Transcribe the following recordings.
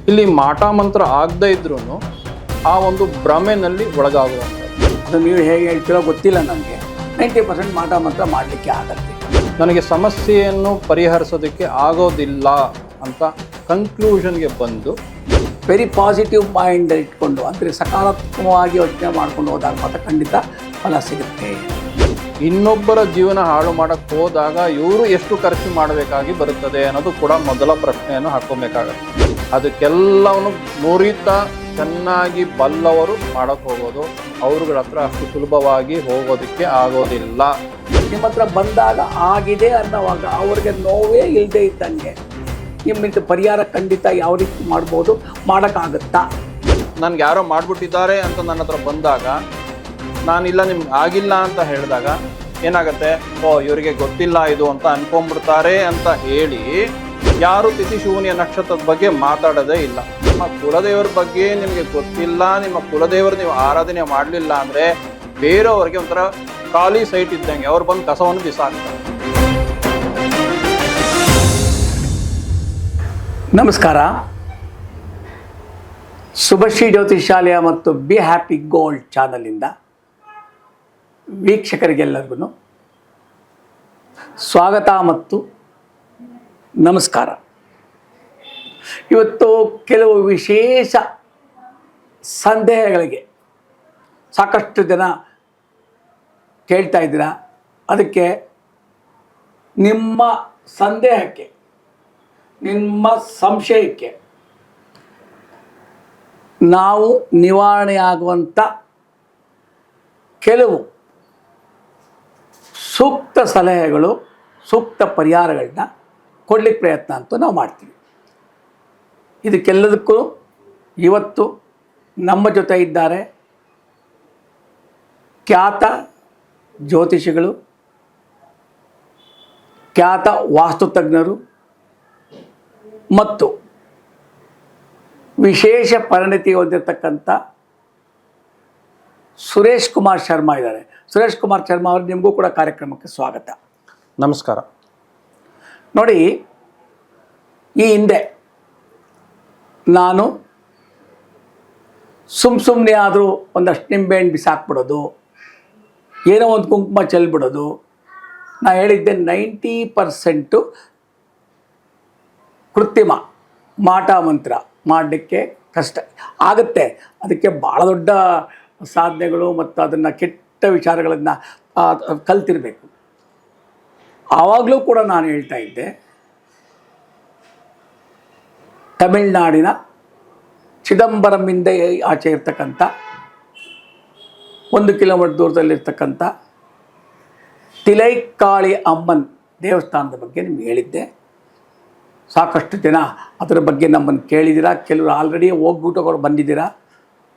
ಇಲ್ಲಿ ಮಾಟ ಮಂತ್ರ ಆಗದೇ ಇದ್ರೂ ಆ ಒಂದು ಭ್ರಮೆನಲ್ಲಿ ಒಳಗಾಗುವಂಥದ್ದು. ಅದು ನೀವು ಹೇಗೆ ಹೇಳ್ತೀರೋ ಗೊತ್ತಿಲ್ಲ. ನನಗೆ 90% ಮಾಟ ಮಂತ್ರ ಮಾಡಲಿಕ್ಕೆ ಆಗತ್ತೆ. ನನಗೆ ಸಮಸ್ಯೆಯನ್ನು ಪರಿಹರಿಸೋದಕ್ಕೆ ಆಗೋದಿಲ್ಲ ಅಂತ ಕನ್ಕ್ಲೂಷನ್ಗೆ ಬಂದು ವೆರಿ ಪಾಸಿಟಿವ್ ಮೈಂಡ್ ಇಟ್ಕೊಂಡು, ಅಂದರೆ ಸಕಾರಾತ್ಮಕವಾಗಿ ಯೋಚನೆ ಮಾಡ್ಕೊಂಡು ಹೋದಾಗ ಮಾತ್ರ ಖಂಡಿತ ಫಲ ಸಿಗುತ್ತೆ. ಇನ್ನೊಬ್ಬರ ಜೀವನ ಹಾಳು ಮಾಡೋಕ್ಕೆ ಹೋದಾಗ ಇವರು ಎಷ್ಟು ಖರ್ಚು ಮಾಡಬೇಕಾಗಿ ಬರುತ್ತದೆ ಅನ್ನೋದು ಕೂಡ ಮೊದಲ ಪ್ರಶ್ನೆಯನ್ನು ಹಾಕ್ಕೊಬೇಕಾಗತ್ತೆ. ಅದಕ್ಕೆಲ್ಲವನ್ನು ನುರಿತ ಚೆನ್ನಾಗಿ ಬಲ್ಲವರು ಮಾಡೋಕ್ಕೆ ಹೋಗೋದು, ಅವ್ರಗಳ ಹತ್ರ ಅಷ್ಟು ಸುಲಭವಾಗಿ ಹೋಗೋದಕ್ಕೆ ಆಗೋದಿಲ್ಲ. ನಿಮ್ಮ ಹತ್ರ ಬಂದಾಗ ಆಗಿದೆ ಅನ್ನೋವಾಗ ಅವ್ರಿಗೆ ನೋವೇ ಇಲ್ಲದೆ ಇದ್ದಂಗೆ ನಿಮ್ಮಿಂದ ಪರಿಹಾರ ಖಂಡಿತ ಯಾವ ರೀತಿ ಮಾಡ್ಬೋದು, ಮಾಡೋಕ್ಕಾಗತ್ತಾ? ನನಗೆ ಯಾರೋ ಮಾಡಿಬಿಟ್ಟಿದ್ದಾರೆ ಅಂತ ನನ್ನ ಹತ್ರ ಬಂದಾಗ ನಾನಿಲ್ಲ ನಿಮ್ಗೆ ಆಗಿಲ್ಲ ಅಂತ ಹೇಳಿದಾಗ ಏನಾಗುತ್ತೆ, ಇವರಿಗೆ ಗೊತ್ತಿಲ್ಲ ಇದು ಅಂತ ಅನ್ಕೊಂಡ್ಬಿಡ್ತಾರೆ ಅಂತ ಹೇಳಿ ಯಾರು ತಿಥಿ ಶೂನ್ಯ ನಕ್ಷತ್ರದ ಬಗ್ಗೆ ಮಾತಾಡೋದೇ ಇಲ್ಲ. ನಿಮ್ಮ ಕುಲದೇವರ ಬಗ್ಗೆ ನಿಮಗೆ ಗೊತ್ತಿಲ್ಲ, ನಿಮ್ಮ ಕುಲದೇವರು ನೀವು ಆರಾಧನೆ ಮಾಡಲಿಲ್ಲ ಅಂದರೆ ಬೇರೆಯವ್ರಿಗೆ ಒಂಥರ ಖಾಲಿ ಸೈಟ್ ಇದ್ದಂಗೆ ಅವ್ರು ಬಂದು ಕಸವನ್ನು ಬಿಸಾಕ್ತಾರೆ. ನಮಸ್ಕಾರ. ಶುಭಶ್ರೀ ಜ್ಯೋತಿಷಾಲಯ ಮತ್ತು ಬಿ ಹ್ಯಾಪಿ ಗೋಲ್ಡ್ ಚಾನಲಿಂದ ವೀಕ್ಷಕರಿಗೆಲ್ಲರಿಗೂ ಸ್ವಾಗತ ಮತ್ತು ನಮಸ್ಕಾರ. ಇವತ್ತು ಕೆಲವು ವಿಶೇಷ ಸಂದೇಹಗಳಿಗೆ ಸಾಕಷ್ಟು ಜನ ಕೇಳ್ತಾ ಇದ್ದೀರಾ. ಅದಕ್ಕೆ ನಿಮ್ಮ ಸಂದೇಹಕ್ಕೆ, ನಿಮ್ಮ ಸಂಶಯಕ್ಕೆ ನಾವು ನಿವಾರಣೆಯಾಗುವಂಥ ಕೆಲವು ಸೂಕ್ತ ಸಲಹೆಗಳು, ಸೂಕ್ತ ಪರಿಹಾರಗಳನ್ನ ಕೊಡಲಿಕ್ಕೆ ಪ್ರಯತ್ನ ಅಂತೂ ನಾವು ಮಾಡ್ತೀವಿ. ಇದಕ್ಕೆಲ್ಲದಕ್ಕೂ ಇವತ್ತು ನಮ್ಮ ಜೊತೆ ಇದ್ದಾರೆ ಖ್ಯಾತ ಜ್ಯೋತಿಷಿಗಳು, ಖ್ಯಾತ ವಾಸ್ತುತಜ್ಞರು ಮತ್ತು ವಿಶೇಷ ಪರಿಣತಿ ಹೊಂದಿರತಕ್ಕಂಥ ಸುರೇಶ್ ಕುಮಾರ್ ಶರ್ಮಾ ಇದ್ದಾರೆ. ಸುರೇಶ್ ಕುಮಾರ್ ಶರ್ಮಾ ಅವರು, ನಿಮಗೂ ಕೂಡ ಕಾರ್ಯಕ್ರಮಕ್ಕೆ ಸ್ವಾಗತ. ನಮಸ್ಕಾರ. ನೋಡಿ, ಈ ಹಿಂದೆ ನಾನು ಸುಮ್ಮನೆ ಆದರೂ ಒಂದಷ್ಟು ನಿಂಬೆಹಣ್ಣು ಬಿಸಾಕ್ಬಿಡೋದು, ಏನೋ ಒಂದು ಕುಂಕುಮ ಚೆಲ್ಬಿಡೋದು, ನಾ ಹೇಳಿದ್ದೆ 90% ಕೃತ್ರಿಮ ಮಾಟ ಮಂತ್ರ ಮಾಡಲಿಕ್ಕೆ ಕಷ್ಟ ಆಗುತ್ತೆ. ಅದಕ್ಕೆ ಭಾಳ ದೊಡ್ಡ ಸಾಧನೆಗಳು ಮತ್ತು ಅದನ್ನು ಕೆಟ್ಟ ವಿಚಾರಗಳನ್ನು ಕಲ್ತಿರಬೇಕು. ಆವಾಗಲೂ ಕೂಡ ನಾನು ಹೇಳ್ತಾ ಇದ್ದೆ, ತಮಿಳುನಾಡಿನ ಚಿದಂಬರಮಿಂದ ಆಚೆ ಇರ್ತಕ್ಕಂಥ 1 ಕಿಲೋಮೀಟರ್ ದೂರದಲ್ಲಿರ್ತಕ್ಕಂಥ ತಿಲೈಕಾಳಿ ಅಮ್ಮನ್ ದೇವಸ್ಥಾನದ ಬಗ್ಗೆ ನಿಮ್ಗೆ ಹೇಳಿದ್ದೆ. ಸಾಕಷ್ಟು ಜನ ಅದರ ಬಗ್ಗೆ ನಮ್ಮನ್ನು ಕೇಳಿದ್ದೀರಾ, ಕೆಲವರು ಆಲ್ರೆಡಿ ಹೋಗ್ಬಿಟ್ಟು ಬಂದಿದ್ದೀರಾ.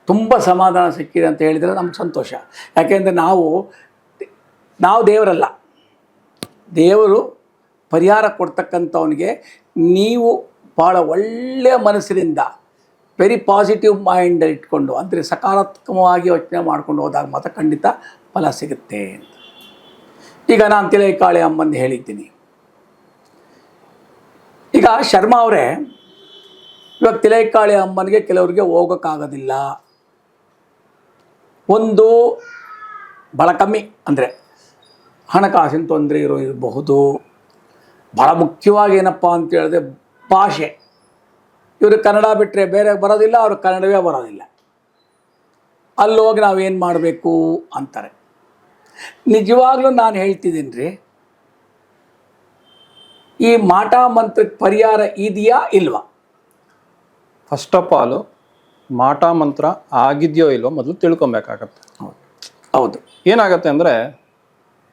ತುಂಬ ಸಮಾಧಾನ ಸಿಕ್ಕಿದೆ ಅಂತ ಹೇಳಿದರೆ ನಮ್ಗೆ ಸಂತೋಷ. ಯಾಕೆಂದರೆ ನಾವು ದೇವರಲ್ಲ, ದೇವರು ಪರಿಹಾರ ಕೊಡ್ತಕ್ಕಂಥವನಿಗೆ ನೀವು ಭಾಳ ಒಳ್ಳೆಯ ಮನಸ್ಸಿನಿಂದ ವೆರಿ ಪಾಸಿಟಿವ್ ಮೈಂಡ್ ಇಟ್ಕೊಂಡು, ಅಂದರೆ ಸಕಾರಾತ್ಮಕವಾಗಿ ಯೋಚನೆ ಮಾಡ್ಕೊಂಡು ಹೋದಾಗ ಮಾತ್ರ ಖಂಡಿತ ಫಲ ಸಿಗುತ್ತೆ ಅಂತ. ಈಗ ನಾನು ತಿಲೈಕಾಳಿ ಅಮ್ಮಂದು ಹೇಳಿದ್ದೀನಿ. ಈಗ ಶರ್ಮಾ ಅವರೇ, ಇವಾಗ ತಿಲೈಕಾಳಿ ಅಮ್ಮನಿಗೆ ಕೆಲವರಿಗೆ ಹೋಗೋಕ್ಕಾಗೋದಿಲ್ಲ. ಒಂದು ಭಾಳ ಕಮ್ಮಿ, ಅಂದರೆ ಹಣಕಾಸಿನ ತೊಂದರೆ ಇರಬಹುದು. ಭಾಳ ಮುಖ್ಯವಾಗಿ ಏನಪ್ಪ ಅಂತ ಹೇಳಿದ್ರೆ ಭಾಷೆ. ಇವರು ಕನ್ನಡ ಬಿಟ್ಟರೆ ಬೇರೆ ಬರೋದಿಲ್ಲ, ಅವರು ಕನ್ನಡವೇ ಬರೋದಿಲ್ಲ. ಅಲ್ಲಿ ಹೋಗಿ ನಾವೇನು ಮಾಡಬೇಕು ಅಂತಾರೆ. ನಿಜವಾಗ್ಲೂ ನಾನು ಹೇಳ್ತಿದ್ದೀನಿ ರೀ, ಈ ಮಾಟ ಮಂತ್ರಕ್ಕೆ ಪರಿಹಾರ ಇದೆಯಾ ಇಲ್ವಾ? ಫಸ್ಟ್ ಆಫ್ ಆಲ್ ಮಾಟ ಮಂತ್ರ ಆಗಿದೆಯೋ ಇಲ್ವೋ ಮೊದಲು ತಿಳ್ಕೊಬೇಕಾಗತ್ತೆ. ಹೌದು. ಏನಾಗತ್ತೆ ಅಂದರೆ,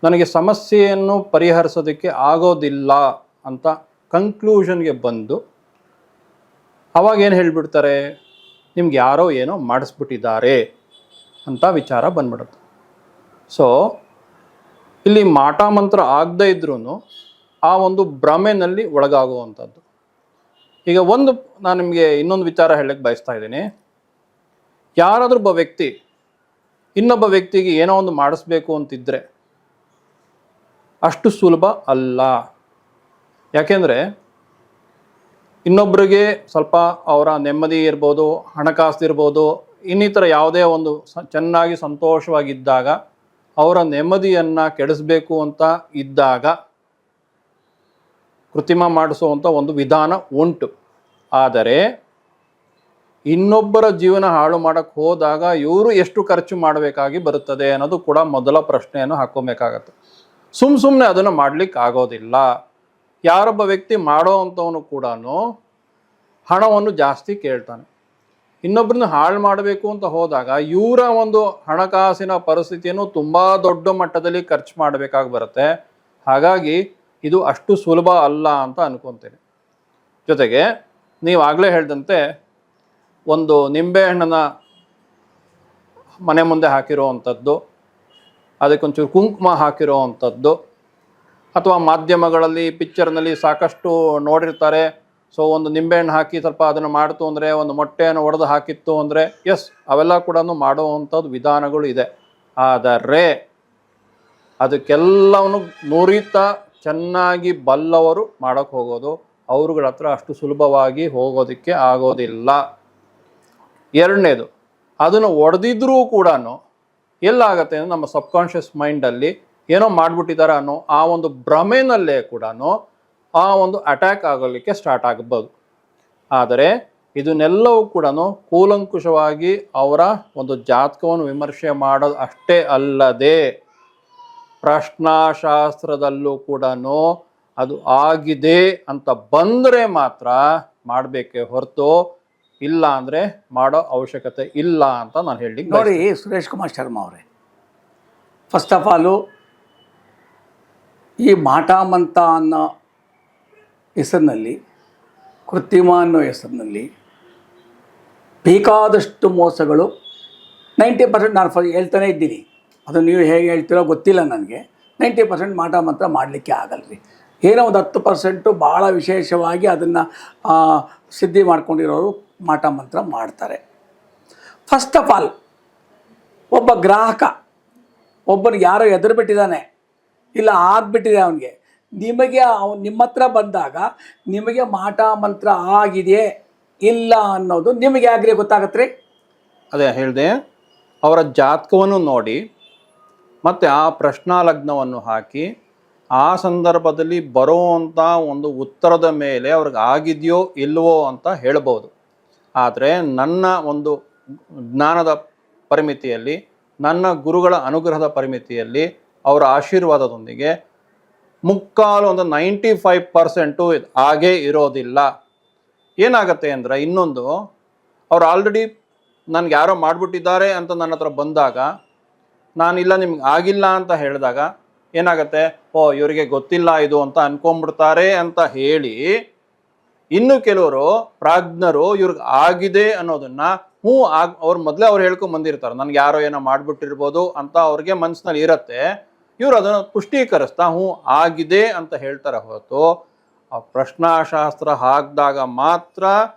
ನನಗೆ ಸಮಸ್ಯೆಯನ್ನು ಪರಿಹರಿಸೋದಕ್ಕೆ ಆಗೋದಿಲ್ಲ ಅಂತ ಕನ್ಕ್ಲೂಷನ್ಗೆ ಬಂದು ಅವಾಗ ಏನು ಹೇಳಿಬಿಡ್ತಾರೆ, ನಿಮ್ಗೆ ಯಾರೋ ಏನೋ ಮಾಡಿಸ್ಬಿಟ್ಟಿದ್ದಾರೆ ಅಂತ ವಿಚಾರ ಬಂದ್ಬಿಡುತ್ತೆ. ಸೊ ಇಲ್ಲಿ ಮಾಟ ಮಂತ್ರ ಆಗದೇ ಇದ್ರೂ ಆ ಒಂದು ಭ್ರಮೆನಲ್ಲಿ ಒಳಗಾಗುವಂಥದ್ದು. ಈಗ ನಾನು ನಿಮಗೆ ಇನ್ನೊಂದು ವಿಚಾರ ಹೇಳಕ್ಕೆ ಬಯಸ್ತಾ ಇದ್ದೀನಿ. ಯಾರಾದರೂ ಒಬ್ಬ ವ್ಯಕ್ತಿ ಇನ್ನೊಬ್ಬ ವ್ಯಕ್ತಿಗೆ ಏನೋ ಒಂದು ಮಾಡಿಸ್ಬೇಕು ಅಂತಿದ್ದರೆ ಅಷ್ಟು ಸುಲಭ ಅಲ್ಲ. ಯಾಕೆಂದರೆ ಇನ್ನೊಬ್ಬರಿಗೆ ಸ್ವಲ್ಪ ಅವರ ನೆಮ್ಮದಿ ಇರ್ಬೋದು, ಹಣಕಾಸು ಇರ್ಬೋದು, ಇನ್ನಿತರ ಯಾವುದೇ ಒಂದು ಚೆನ್ನಾಗಿ ಸಂತೋಷವಾಗಿದ್ದಾಗ ಅವರ ನೆಮ್ಮದಿಯನ್ನು ಕೆಡಿಸ್ಬೇಕು ಅಂತ ಇದ್ದಾಗ ಕೃತ್ರಿಮ ಮಾಡಿಸುವಂಥ ಒಂದು ವಿಧಾನ ಉಂಟು. ಆದರೆ ಇನ್ನೊಬ್ಬರ ಜೀವನ ಹಾಳು ಮಾಡೋಕ್ಕೆ ಹೋದಾಗ ಇವರು ಎಷ್ಟು ಖರ್ಚು ಮಾಡಬೇಕಾಗಿ ಬರುತ್ತದೆ ಅನ್ನೋದು ಕೂಡ ಮೊದಲ ಪ್ರಶ್ನೆಯನ್ನು ಹಾಕ್ಕೊಬೇಕಾಗತ್ತೆ. ಸುಮ್ಮನೆ ಅದನ್ನು ಮಾಡಲಿಕ್ಕೆ ಆಗೋದಿಲ್ಲ. ಯಾರೊಬ್ಬ ವ್ಯಕ್ತಿ ಮಾಡೋ ಅಂಥವನು ಕೂಡ ಹಣವನ್ನು ಜಾಸ್ತಿ ಕೇಳ್ತಾನೆ. ಇನ್ನೊಬ್ಬರನ್ನ ಹಾಳು ಮಾಡಬೇಕು ಅಂತ ಹೋದಾಗ ಇವರ ಒಂದು ಹಣಕಾಸಿನ ಪರಿಸ್ಥಿತಿಯನ್ನು ತುಂಬ ದೊಡ್ಡ ಮಟ್ಟದಲ್ಲಿ ಖರ್ಚು ಮಾಡಬೇಕಾಗಿ ಬರುತ್ತೆ. ಹಾಗಾಗಿ ಇದು ಅಷ್ಟು ಸುಲಭ ಅಲ್ಲ ಅಂತ ಅನ್ಕೊತೀನಿ. ಜೊತೆಗೆ ನೀವಾಗಲೇ ಹೇಳಿದಂತೆ ಒಂದು ನಿಂಬೆಹಣ್ಣನ್ನು ಮನೆ ಮುಂದೆ ಹಾಕಿರೋ ಅಂಥದ್ದು, ಅದಕ್ಕೊಂಚೂರು ಕುಂಕುಮ ಹಾಕಿರೋ ಅಂಥದ್ದು, ಅಥವಾ ಮಾಧ್ಯಮಗಳಲ್ಲಿ ಪಿಕ್ಚರ್ನಲ್ಲಿ ಸಾಕಷ್ಟು ನೋಡಿರ್ತಾರೆ. ಸೊ ಒಂದು ನಿಂಬೆಹಣ್ಣು ಹಾಕಿ ಸ್ವಲ್ಪ ಅದನ್ನು ಮಾಡ್ತು ಅಂದರೆ, ಒಂದು ಮೊಟ್ಟೆಯನ್ನು ಒಡೆದು ಹಾಕಿತ್ತು ಅಂದರೆ, ಎಸ್ ಅವೆಲ್ಲ ಕೂಡ ಮಾಡುವಂಥದ್ದು ವಿಧಾನಗಳು ಇದೆ. ಆದರೆ ಅದಕ್ಕೆಲ್ಲವನ್ನು ನುರಿತ ಚೆನ್ನಾಗಿ ಬಲ್ಲವರು ಮಾಡೋಕ್ಕೆ ಹೋಗೋದು, ಅವ್ರುಗಳ ಹತ್ರ ಅಷ್ಟು ಸುಲಭವಾಗಿ ಹೋಗೋದಕ್ಕೆ ಆಗೋದಿಲ್ಲ. ಎರಡನೇದು, ಅದನ್ನು ಒಡೆದಿದ್ರೂ ಕೂಡ ಎಲ್ಲಾಗತ್ತೆ ಅಂದರೆ ನಮ್ಮ ಸಬ್ಕಾನ್ಷಿಯಸ್ ಮೈಂಡಲ್ಲಿ ಏನೋ ಮಾಡಿಬಿಟ್ಟಿದ್ದಾರೆ ಅನ್ನೋ ಆ ಒಂದು ಭ್ರಮೆನಲ್ಲೇ ಕೂಡ ಆ ಒಂದು ಅಟ್ಯಾಕ್ ಆಗೋಲಿಕ್ಕೆ ಸ್ಟಾರ್ಟ್ ಆಗ್ಬೋದು. ಆದರೆ ಇದನ್ನೆಲ್ಲವೂ ಕೂಡ ಕೂಲಂಕುಷವಾಗಿ ಅವರ ಒಂದು ಜಾತಕವನ್ನು ವಿಮರ್ಶೆ ಮಾಡೋದು ಅಷ್ಟೇ ಅಲ್ಲದೆ ಪ್ರಶ್ನಾಶಾಸ್ತ್ರದಲ್ಲೂ ಕೂಡ ಅದು ಆಗಿದೆ ಅಂತ ಬಂದರೆ ಮಾತ್ರ ಮಾಡಬೇಕೇ ಹೊರತು ಇಲ್ಲ ಅಂದರೆ ಮಾಡೋ ಅವಶ್ಯಕತೆ ಇಲ್ಲ ಅಂತ ನಾನು ಹೇಳಿ. ನೋಡಿ ಸುರೇಶ್ ಕುಮಾರ್ ಶರ್ಮಾ ಅವರೇ, ಫಸ್ಟ್ ಆಫ್ ಆಲು ಈ ಮಾಟ ಮಂತ್ರ ಅನ್ನೋ ಹೆಸರಿನಲ್ಲಿ, ಕೃತ್ರಿಮ ಅನ್ನೋ ಹೆಸರಿನಲ್ಲಿ ಬೇಕಾದಷ್ಟು ಮೋಸಗಳು 90% ನಾನು ಹೇಳ್ತಾನೆ ಇದ್ದೀನಿ. ಅದು ನೀವು ಹೇಗೆ ಹೇಳ್ತೀರೋ ಗೊತ್ತಿಲ್ಲ ನನಗೆ. 90% ಮಾಟ ಮಂತ್ರ ಮಾಡಲಿಕ್ಕೆ ಆಗಲ್ರಿ. ಏನೋ ಒಂದು 10% ಭಾಳ ವಿಶೇಷವಾಗಿ ಅದನ್ನು ಸಿದ್ಧಿ ಮಾಡ್ಕೊಂಡಿರೋರು ಮಾಟ ಮಂತ್ರ ಮಾಡ್ತಾರೆ. ಫಸ್ಟ್ ಆಫ್ ಆಲ್ ಒಬ್ಬ ಗ್ರಾಹಕ ಒಬ್ಬನಿಗೆ ಯಾರೋ ಎದುರು ಬಿಟ್ಟಿದ್ದಾನೆ, ಇಲ್ಲ ಆಗಿಬಿಟ್ಟಿದೆ ಅವನಿಗೆ, ನಿಮಗೆ ನಿಮ್ಮ ಹತ್ರ ಬಂದಾಗ ನಿಮಗೆ ಮಾಟ ಮಂತ್ರ ಆಗಿದೆಯೇ ಇಲ್ಲ ಅನ್ನೋದು ನಿಮಗೆ ಆಗ್ರಿ ಗೊತ್ತಾಗತ್ತೆ ರೀ. ಅದೇ ಹೇಳಿದೆ, ಅವರ ಜಾತಕವನ್ನು ನೋಡಿ ಮತ್ತು ಆ ಪ್ರಶ್ನಾ ಲಗ್ನವನ್ನು ಹಾಕಿ ಆ ಸಂದರ್ಭದಲ್ಲಿ ಬರೋವಂಥ ಒಂದು ಉತ್ತರದ ಮೇಲೆ ಅವ್ರಿಗೆ ಆಗಿದೆಯೋ ಇಲ್ವೋ ಅಂತ ಹೇಳ್ಬೋದು. ಆದರೆ ನನ್ನ ಒಂದು ಜ್ಞಾನದ ಪರಿಮಿತಿಯಲ್ಲಿ, ನನ್ನ ಗುರುಗಳ ಅನುಗ್ರಹದ ಪರಿಮಿತಿಯಲ್ಲಿ, ಅವರ ಆಶೀರ್ವಾದದೊಂದಿಗೆ ಮುಕ್ಕಾಲು ಒಂದು 95% ಹಾಗೇ ಇರೋದಿಲ್ಲ. ಏನಾಗತ್ತೆ ಅಂದರೆ, ಇನ್ನೊಂದು, ಅವ್ರು ಆಲ್ರೆಡಿ ನನಗೆ ಯಾರೋ ಮಾಡಿಬಿಟ್ಟಿದ್ದಾರೆ ಅಂತ ನನ್ನ ಹತ್ರ ಬಂದಾಗ, ನಾನಿಲ್ಲ ನಿಮ್ಗೆ ಆಗಿಲ್ಲ ಅಂತ ಹೇಳಿದಾಗ ಏನಾಗತ್ತೆ, ಓ ಇವರಿಗೆ ಗೊತ್ತಿಲ್ಲ ಇದು ಅಂತ ಅನ್ಕೊಂಡ್ಬಿಡ್ತಾರೆ ಅಂತ ಹೇಳಿ, ಇನ್ನು ಕೆಲವರು ಪ್ರಾಜ್ಞರು ಇವ್ರಿಗೆ ಆಗಿದೆ ಅನ್ನೋದನ್ನ ಅವ್ರು ಮೊದಲೇ ಅವ್ರು ಹೇಳ್ಕೊಂಡ್ ಬಂದಿರ್ತಾರೆ, ನನ್ಗೆ ಯಾರೋ ಏನೋ ಮಾಡ್ಬಿಟ್ಟಿರ್ಬೋದು ಅಂತ ಅವ್ರಿಗೆ ಮನಸ್ಸಿನಲ್ಲಿ ಇರತ್ತೆ. ಇವ್ರು ಅದನ್ನು ಪುಷ್ಟೀಕರಿಸ್ತಾ ಆಗಿದೆ ಅಂತ ಹೇಳ್ತಾರೆ ಹೊರತು, ಆ ಪ್ರಶ್ನಾಶಾಸ್ತ್ರ ಹಾಕಿದಾಗ ಮಾತ್ರ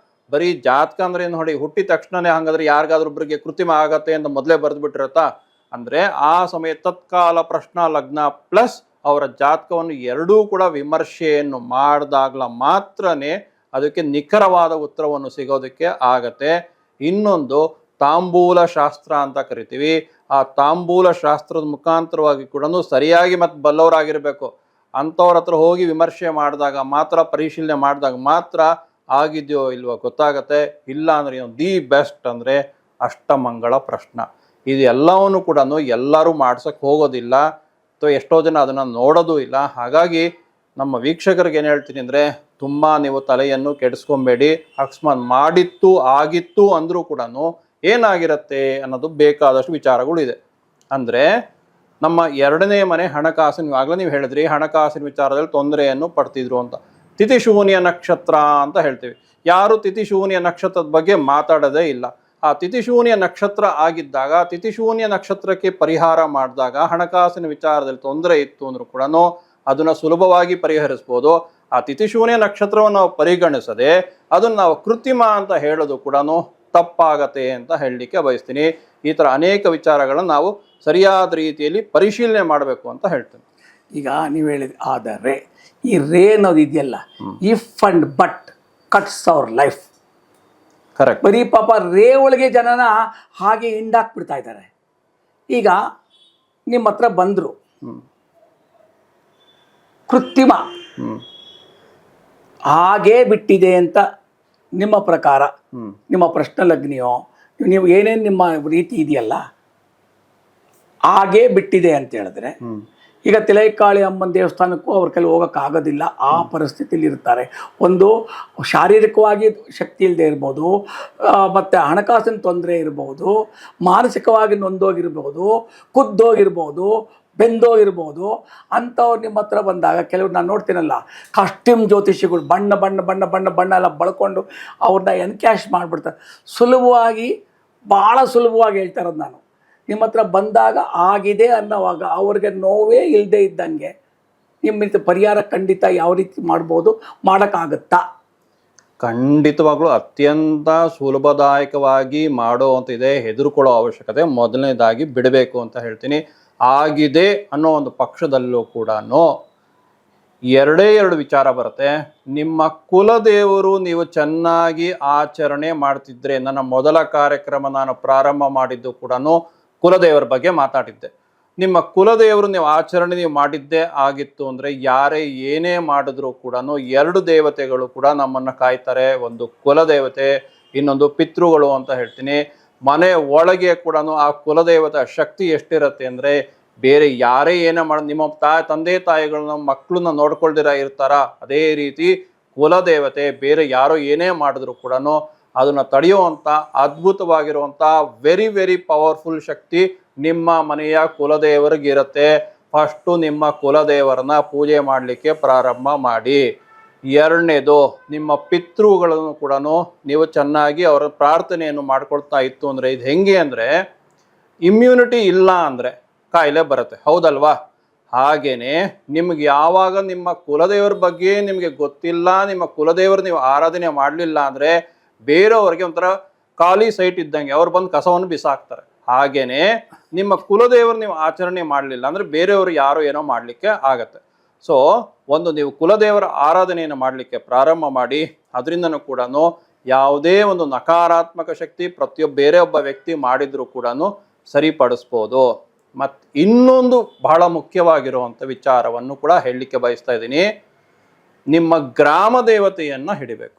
ಬರೀ ಜಾತಕ ಅಂದ್ರೆ ಏನು ನೋಡಿ, ಹುಟ್ಟಿದ ತಕ್ಷಣನೇ ಹಂಗಾದ್ರೆ ಯಾರಿಗಾದ್ರೂ ಒಬ್ಬರಿಗೆ ಕೃತ್ರಿಮ ಆಗತ್ತೆ ಅಂತ ಮೊದಲೇ ಬರೆದ್ಬಿಟ್ಟಿರತ್ತಾ ಅಂದರೆ, ಆ ಸಮಯ ತತ್ಕಾಲ ಪ್ರಶ್ನಾ ಲಗ್ನ ಪ್ಲಸ್ ಅವರ ಜಾತಕವನ್ನು ಎರಡೂ ಕೂಡ ವಿಮರ್ಶೆಯನ್ನು ಮಾಡಿದಾಗಲ ಮಾತ್ರನೇ ಅದಕ್ಕೆ ನಿಖರವಾದ ಉತ್ತರವನ್ನು ಸಿಗೋದಕ್ಕೆ ಆಗತ್ತೆ. ಇನ್ನೊಂದು ತಾಂಬೂಲ ಶಾಸ್ತ್ರ ಅಂತ ಕರಿತೀವಿ. ಆ ತಾಂಬೂಲ ಶಾಸ್ತ್ರದ ಮುಖಾಂತರವಾಗಿ ಕೂಡ ಸರಿಯಾಗಿ ಮತ್ತು ಬಲ್ಲವರಾಗಿರಬೇಕು. ಅಂಥವ್ರ ಹತ್ರ ಹೋಗಿ ವಿಮರ್ಶೆ ಮಾಡಿದಾಗ ಮಾತ್ರ, ಪರಿಶೀಲನೆ ಮಾಡಿದಾಗ ಮಾತ್ರ ಆಗಿದೆಯೋ ಇಲ್ವೋ ಗೊತ್ತಾಗತ್ತೆ. ಇಲ್ಲ ಅಂದರೆ ದಿ ಬೆಸ್ಟ್ ಅಂದರೆ ಅಷ್ಟಮಂಗಳ ಪ್ರಶ್ನ. ಇದು ಎಲ್ಲವನ್ನು ಕೂಡ ಎಲ್ಲರೂ ಮಾಡ್ಸೋಕ್ಕೆ ಹೋಗೋದಿಲ್ಲ, ಅಥವಾ ಎಷ್ಟೋ ಜನ ಅದನ್ನು ನೋಡೋದು ಇಲ್ಲ. ಹಾಗಾಗಿ ನಮ್ಮ ವೀಕ್ಷಕರಿಗೆ ಏನು ಹೇಳ್ತೀನಿ ಅಂದರೆ, ತುಂಬ ನೀವು ತಲೆಯನ್ನು ಕೆಡಿಸ್ಕೊಬೇಡಿ. ಅಕಸ್ಮಾತ್ ಮಾಡಿತ್ತು ಆಗಿತ್ತು ಅಂದರೂ ಕೂಡ ಏನಾಗಿರುತ್ತೆ ಅನ್ನೋದು ಬೇಕಾದಷ್ಟು ವಿಚಾರಗಳು ಇದೆ. ಅಂದರೆ ನಮ್ಮ ಎರಡನೇ ಮನೆ ಹಣಕಾಸಿನ, ಆಗಲೇ ನೀವು ಹೇಳಿದ್ರಿ ಹಣಕಾಸಿನ ವಿಚಾರದಲ್ಲಿ ತೊಂದರೆಯನ್ನು ಪಡ್ತಿದ್ರು ಅಂತ. ತಿಥಿಶೂನ್ಯ ನಕ್ಷತ್ರ ಅಂತ ಹೇಳ್ತೀವಿ. ಯಾರು ತಿಥಿಶೂನ್ಯ ನಕ್ಷತ್ರದ ಬಗ್ಗೆ ಮಾತಾಡೋದೇ ಇಲ್ಲ. ಆ ತಿಥಿಶೂನ್ಯ ನಕ್ಷತ್ರ ಆಗಿದ್ದಾಗ, ತಿಥಿಶೂನ್ಯ ನಕ್ಷತ್ರಕ್ಕೆ ಪರಿಹಾರ ಮಾಡಿದಾಗ ಹಣಕಾಸಿನ ವಿಚಾರದಲ್ಲಿ ತೊಂದರೆ ಇತ್ತು ಅಂದರೂ ಕೂಡ ಅದನ್ನು ಸುಲಭವಾಗಿ ಪರಿಹರಿಸ್ಬೋದು. ಆ ತಿಥಿಶೂನ್ಯ ನಕ್ಷತ್ರವನ್ನು ನಾವು ಪರಿಗಣಿಸದೆ ಅದನ್ನು ನಾವು ಕೃತ್ರಿಮ ಅಂತ ಹೇಳೋದು ಕೂಡ ತಪ್ಪಾಗತ್ತೆ ಅಂತ ಹೇಳಲಿಕ್ಕೆ ಬಯಸ್ತೀನಿ. ಈ ಥರ ಅನೇಕ ವಿಚಾರಗಳನ್ನು ನಾವು ಸರಿಯಾದ ರೀತಿಯಲ್ಲಿ ಪರಿಶೀಲನೆ ಮಾಡಬೇಕು ಅಂತ ಹೇಳ್ತೀನಿ. ಈಗ ನೀವು ಹೇಳಿದ ಆದರೆ ಈ ರೇ ಅನ್ನೋದು ಇದೆಯಲ್ಲ, if and but cuts our life. Correct. ಬರೀ ಪಾಪ ಒಳಗೆ ಜನನ ಹಾಗೆ ಹಿಂಡಾಕ್ಬಿಡ್ತಾ ಇದ್ದಾರೆ. ಈಗ ನಿಮ್ಮ ಹತ್ರ ಬಂದರು, ಕೃತ್ರಿಮ ಹಾಗೇ ಬಿಟ್ಟಿದೆ ಅಂತ ನಿಮ್ಮ ಪ್ರಕಾರ, ನಿಮ್ಮ ಪ್ರಶ್ನಲ್ ಅಗ್ನಿಯೋ ನೀವು ಏನೇನು ನಿಮ್ಮ ರೀತಿ ಇದೆಯಲ್ಲ ಹಾಗೇ ಬಿಟ್ಟಿದೆ ಅಂತ ಹೇಳಿದ್ರೆ, ಈಗ ತಿಲೈಕಾಳಿ ಅಮ್ಮನ ದೇವಸ್ಥಾನಕ್ಕೂ ಅವ್ರ ಕೈಲಿ ಹೋಗೋಕ್ಕಾಗೋದಿಲ್ಲ, ಆ ಪರಿಸ್ಥಿತಿಲಿ ಇರ್ತಾರೆ. ಒಂದು ಶಾರೀರಿಕವಾಗಿ ಶಕ್ತಿ ಇಲ್ಲದೆ ಇರ್ಬೋದು, ಮತ್ತು ಹಣಕಾಸಿನ ತೊಂದರೆ ಇರ್ಬೋದು, ಮಾನಸಿಕವಾಗಿ ನೊಂದೋಗಿರ್ಬೋದು, ಖುದ್ದೋಗಿರ್ಬೋದು, ಬೆಂದೋಗಿರ್ಬೋದು. ಅಂಥವ್ರು ನಿಮ್ಮ ಹತ್ರ ಬಂದಾಗ ಕೆಲವ್ರು ನಾನು ನೋಡ್ತೀನಲ್ಲ, ಕಾಸ್ಟ್ಯೂಮ್ ಜ್ಯೋತಿಷಿಗಳು ಬಣ್ಣ ಬಣ್ಣ ಬಣ್ಣ ಬಣ್ಣ ಬಣ್ಣ ಎಲ್ಲ ಬಳ್ಕೊಂಡು ಅವ್ರನ್ನ ಎನ್ಕ್ಯಾಶ್ ಮಾಡಿಬಿಡ್ತಾರೆ. ಸುಲಭವಾಗಿ, ಭಾಳ ಸುಲಭವಾಗಿ ಹೇಳ್ತಾ ಇರೋದು ನಾನು. ನಿಮ್ಮ ಹತ್ರ ಬಂದಾಗ ಆಗಿದೆ ಅನ್ನೋವಾಗ ಅವ್ರಿಗೆ ನೋವೇ ಇಲ್ಲದೆ ಇದ್ದಂಗೆ ನಿಮ್ಮ ಪರಿಹಾರ ಖಂಡಿತ ಯಾವ ರೀತಿ ಮಾಡ್ಬೋದು, ಮಾಡೋಕ್ಕಾಗತ್ತಾ? ಖಂಡಿತವಾಗ್ಲೂ ಅತ್ಯಂತ ಸುಲಭದಾಯಕವಾಗಿ ಮಾಡೋವಂತಿದೆ. ಹೆದರ್ಕೊಳ್ಳೋ ಅವಶ್ಯಕತೆ ಮೊದಲನೇದಾಗಿ ಬಿಡಬೇಕು ಅಂತ ಹೇಳ್ತೀನಿ. ಆಗಿದೆ ಅನ್ನೋ ಒಂದು ಪಕ್ಷದಲ್ಲೂ ಕೂಡ ಎರಡು ವಿಚಾರ ಬರುತ್ತೆ. ನಿಮ್ಮ ಕುಲದೇವರು ನೀವು ಚೆನ್ನಾಗಿ ಆಚರಣೆ ಮಾಡ್ತಿದ್ರೆ, ನನ್ನ ಮೊದಲ ಕಾರ್ಯಕ್ರಮ ನಾನು ಪ್ರಾರಂಭ ಮಾಡಿದ್ದು ಕೂಡ ಕುಲದೇವರ ಬಗ್ಗೆ ಮಾತಾಡಿದ್ದೆ. ನಿಮ್ಮ ಕುಲದೇವರು ನೀವು ಆಚರಣೆ ನೀವು ಮಾಡಿದ್ದೇ ಆಗಿತ್ತು ಅಂದರೆ ಯಾರೇ ಏನೇ ಮಾಡಿದ್ರು ಕೂಡ ಎರಡು ದೇವತೆಗಳು ಕೂಡ ನಮ್ಮನ್ನು ಕಾಯ್ತಾರೆ. ಒಂದು ಕುಲದೇವತೆ, ಇನ್ನೊಂದು ಪಿತೃಗಳು ಅಂತ ಹೇಳ್ತೀನಿ. ಮನೆ ಒಳಗೆ ಕೂಡ ಆ ಕುಲದೇವತೆ ಶಕ್ತಿ ಎಷ್ಟಿರುತ್ತೆ ಅಂದರೆ, ಬೇರೆ ಯಾರೇ ಏನೇ ಮಾಡೋದು, ನಿಮ್ಮ ತಂದೆ ತಾಯಿಗಳನ್ನ ಮಕ್ಕಳನ್ನ ನೋಡ್ಕೊಳ್ದಿರ ಇರ್ತಾರ, ಅದೇ ರೀತಿ ಕುಲದೇವತೆ ಬೇರೆ ಯಾರೋ ಏನೇ ಮಾಡಿದ್ರು ಕೂಡ ಅದನ್ನು ತಡೆಯುವಂಥ ಅದ್ಭುತವಾಗಿರುವಂಥ ವೆರಿ ವೆರಿ ಪವರ್ಫುಲ್ ಶಕ್ತಿ ನಿಮ್ಮ ಮನೆಯ ಕುಲದೇವರಿಗಿರುತ್ತೆ. ಫಸ್ಟು ನಿಮ್ಮ ಕುಲದೇವರನ್ನ ಪೂಜೆ ಮಾಡಲಿಕ್ಕೆ ಪ್ರಾರಂಭ ಮಾಡಿ. ಎರಡನೇದು, ನಿಮ್ಮ ಪಿತೃಗಳನ್ನು ಕೂಡ ನೀವು ಚೆನ್ನಾಗಿ ಅವರ ಪ್ರಾರ್ಥನೆಯನ್ನು ಮಾಡ್ಕೊಳ್ತಾ ಇತ್ತು ಅಂದರೆ, ಇದು ಹೆಂಗೆ ಅಂದರೆ, ಇಮ್ಯುನಿಟಿ ಇಲ್ಲ ಅಂದರೆ ಕಾಯಿಲೆ ಬರುತ್ತೆ, ಹೌದಲ್ವಾ? ಹಾಗೇನೆ ನಿಮ್ಗೆ ಯಾವಾಗ ನಿಮ್ಮ ಕುಲದೇವರ ಬಗ್ಗೆ ನಿಮಗೆ ಗೊತ್ತಿಲ್ಲ, ನಿಮ್ಮ ಕುಲದೇವರು ನೀವು ಆರಾಧನೆ ಮಾಡಲಿಲ್ಲ ಅಂದರೆ ಬೇರೆಯವ್ರಿಗೆ ಒಂಥರ ಖಾಲಿ ಸೈಟ್ ಇದ್ದಂಗೆ ಅವ್ರು ಬಂದು ಕಸವನ್ನು ಬಿಸಾಕ್ತಾರೆ. ಹಾಗೇನೆ ನಿಮ್ಮ ಕುಲದೇವರು ನೀವು ಆಚರಣೆ ಮಾಡಲಿಲ್ಲ ಅಂದರೆ ಬೇರೆಯವರು ಯಾರೋ ಏನೋ ಮಾಡಲಿಕ್ಕೆ ಆಗತ್ತೆ. ಸೊ ಒಂದು ನೀವು ಕುಲದೇವರ ಆರಾಧನೆಯನ್ನು ಮಾಡಲಿಕ್ಕೆ ಪ್ರಾರಂಭ ಮಾಡಿ, ಅದರಿಂದನೂ ಕೂಡ ಯಾವುದೇ ಒಂದು ನಕಾರಾತ್ಮಕ ಶಕ್ತಿ ಬೇರೆಯೊಬ್ಬ ವ್ಯಕ್ತಿ ಮಾಡಿದರೂ ಕೂಡ ಸರಿಪಡಿಸ್ಬೋದು. ಮತ್ತು ಇನ್ನೊಂದು ಬಹಳ ಮುಖ್ಯವಾಗಿರುವಂಥ ವಿಚಾರವನ್ನು ಕೂಡ ಹೇಳಲಿಕ್ಕೆ ಬಯಸ್ತಾ ಇದ್ದೀನಿ. ನಿಮ್ಮ ಗ್ರಾಮ ದೇವತೆಯನ್ನು ಹಿಡಿಬೇಕು.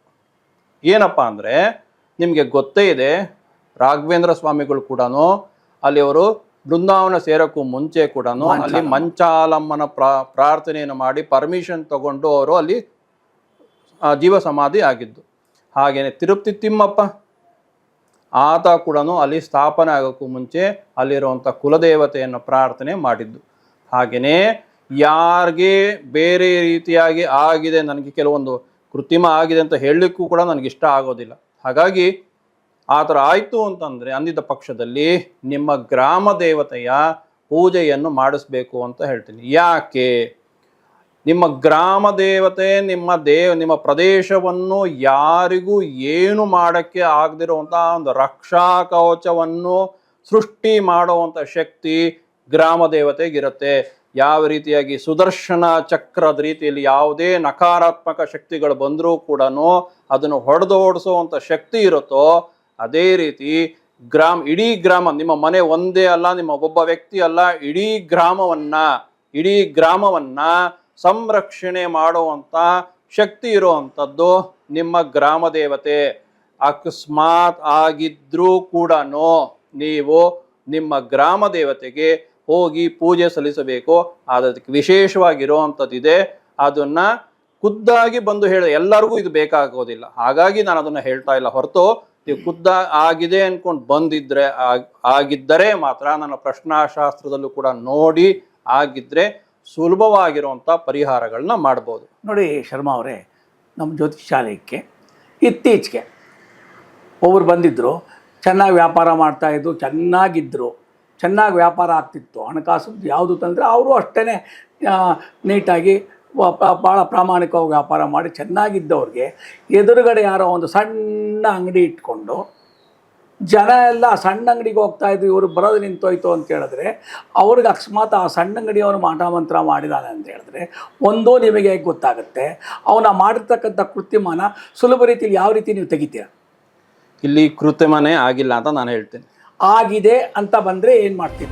ಏನಪ್ಪ ಅಂದರೆ, ನಿಮಗೆ ಗೊತ್ತೇ ಇದೆ, ರಾಘವೇಂದ್ರ ಸ್ವಾಮಿಗಳು ಕೂಡ ಅಲ್ಲಿ ಅವರು ಬೃಂದಾವನ ಸೇರೋಕ್ಕೂ ಮುಂಚೆ ಕೂಡ ಅಲ್ಲಿ ಮಂಚಾಲಮ್ಮನ ಪ್ರಾರ್ಥನೆಯನ್ನು ಮಾಡಿ ಪರ್ಮಿಷನ್ ತಗೊಂಡು ಅವರು ಅಲ್ಲಿ ಜೀವ ಸಮಾಧಿ ಆಗಿದ್ದು. ಹಾಗೆಯೇ ತಿರುಪತಿ ತಿಮ್ಮಪ್ಪ ಆತ ಕೂಡ ಅಲ್ಲಿ ಸ್ಥಾಪನೆ ಆಗೋಕ್ಕೂ ಮುಂಚೆ ಅಲ್ಲಿರುವಂಥ ಕುಲದೇವತೆಯನ್ನು ಪ್ರಾರ್ಥನೆ ಮಾಡಿದ್ದು. ಹಾಗೆಯೇ ಯಾರಿಗೆ ಬೇರೆ ರೀತಿಯಾಗಿ ಆಗಿದೆ, ನನಗೆ ಕೆಲವೊಂದು ಕೃತ್ರಿಮ ಆಗಿದೆ ಅಂತ ಹೇಳಲಿಕ್ಕೂ ಕೂಡ ನನಗಿಷ್ಟ ಆಗೋದಿಲ್ಲ. ಹಾಗಾಗಿ ಆ ಥರ ಆಯಿತು ಅಂತಂದರೆ ಅಂದಿದ್ದ ಪಕ್ಷದಲ್ಲಿ ನಿಮ್ಮ ಗ್ರಾಮ ದೇವತೆಯ ಪೂಜೆಯನ್ನು ಮಾಡಿಸ್ಬೇಕು ಅಂತ ಹೇಳ್ತೀನಿ. ಯಾಕೆ? ನಿಮ್ಮ ಗ್ರಾಮ ದೇವತೆ ನಿಮ್ಮ ಪ್ರದೇಶವನ್ನು ಯಾರಿಗೂ ಏನು ಮಾಡೋಕ್ಕೆ ಆಗದಿರುವಂಥ ಒಂದು ರಕ್ಷಾ ಕವಚವನ್ನು ಸೃಷ್ಟಿ ಮಾಡುವಂಥ ಶಕ್ತಿ ಗ್ರಾಮ ದೇವತೆಗಿರುತ್ತೆ. ಯಾವ ರೀತಿಯಾಗಿ ಸುದರ್ಶನ ಚಕ್ರದ ರೀತಿಯಲ್ಲಿ ಯಾವುದೇ ನಕಾರಾತ್ಮಕ ಶಕ್ತಿಗಳು ಬಂದರೂ ಕೂಡ ಅದನ್ನು ಹೊಡೆದೋಡಿಸುವಂಥ ಶಕ್ತಿ ಇರುತ್ತೋ, ಅದೇ ರೀತಿ ಇಡೀ ಗ್ರಾಮ, ನಿಮ್ಮ ಮನೆ ಒಂದೇ ಅಲ್ಲ, ನಿಮ್ಮ ಒಬ್ಬ ವ್ಯಕ್ತಿ ಅಲ್ಲ, ಇಡೀ ಗ್ರಾಮವನ್ನ ಸಂರಕ್ಷಣೆ ಮಾಡುವಂಥ ಶಕ್ತಿ ಇರುವಂಥದ್ದು ನಿಮ್ಮ ಗ್ರಾಮ ದೇವತೆ. ಅಕಸ್ಮಾತ್ ಆಗಿದ್ರೂ ಕೂಡ ನೀವು ನಿಮ್ಮ ಗ್ರಾಮ ದೇವತೆಗೆ ಹೋಗಿ ಪೂಜೆ ಸಲ್ಲಿಸಬೇಕು. ಅದಕ್ಕೆ ವಿಶೇಷವಾಗಿರುವಂಥದ್ದಿದೆ. ಅದನ್ನ ಖುದ್ದಾಗಿ ಬಂದು ಎಲ್ಲರಿಗೂ ಇದು ಬೇಕಾಗೋದಿಲ್ಲ. ಹಾಗಾಗಿ ನಾನು ಅದನ್ನು ಹೇಳ್ತಾ ಇಲ್ಲ ಹೊರತು, ನೀವು ಆಗಿದೆ ಅನ್ಕೊಂಡು ಬಂದಿದ್ರೆ ಆಗಿದ್ದರೆ ಮಾತ್ರ ನನ್ನ ಪ್ರಶ್ನಾಶಾಸ್ತ್ರದಲ್ಲೂ ಕೂಡ ನೋಡಿ ಆಗಿದ್ರೆ ಸುಲಭವಾಗಿರುವಂಥ ಪರಿಹಾರಗಳನ್ನ ಮಾಡ್ಬೋದು. ನೋಡಿ ಶರ್ಮಾ ಅವರೇ, ನಮ್ಮ ಜ್ಯೋತಿಷಾಲಯಕ್ಕೆ ಇತ್ತೀಚೆಗೆ ಒಬ್ಬರು ಬಂದಿದ್ದರು, ಚೆನ್ನಾಗಿ ವ್ಯಾಪಾರ ಮಾಡ್ತಾಯಿದ್ರು, ಚೆನ್ನಾಗಿ ವ್ಯಾಪಾರ ಆಗ್ತಿತ್ತು, ಹಣಕಾಸು ಯಾವುದು ತಂದರೆ ಅವರು ಅಷ್ಟೇ ನೀಟಾಗಿ ಭಾಳ ಪ್ರಾಮಾಣಿಕವಾಗಿ ವ್ಯಾಪಾರ ಮಾಡಿ ಚೆನ್ನಾಗಿದ್ದವ್ರಿಗೆ ಎದುರುಗಡೆ ಯಾರೋ ಒಂದು ಸಣ್ಣ ಅಂಗಡಿ ಇಟ್ಕೊಂಡು ಜನ ಎಲ್ಲ ಸಣ್ಣ ಅಂಗಡಿಗೆ ಹೋಗ್ತಾ ಇದ್ರು, ಇವರು ಬರೋದು ನಿಂತೋಯ್ತು ಅಂತ ಹೇಳಿದ್ರೆ ಅವ್ರಿಗೆ ಅಕಸ್ಮಾತ್ ಆ ಸಣ್ಣ ಅಂಗಡಿಯವನು ಮಾಟ ಮಂತ್ರ ಮಾಡಿದಾನೆ ಅಂತ ಹೇಳಿದ್ರೆ ಒಂದೋ ನಿಮಗೆ ಹೇಗೆ ಗೊತ್ತಾಗುತ್ತೆ ಅವನ ಮಾಡಿರ್ತಕ್ಕಂಥ ಕೃತ್ಯಮಾನ ಸುಲಭ ರೀತಿಯಲ್ಲಿ ಯಾವ ರೀತಿ ನೀವು ತೆಗಿತೀರ? ಇಲ್ಲಿ ಕೃತ್ಯಮನೇ ಆಗಿಲ್ಲ ಅಂತ ನಾನು ಹೇಳ್ತೀನಿ. ಆಗಿದೆ ಅಂತ ಬಂದರೆ ಏನು ಮಾಡ್ತೀರಿ?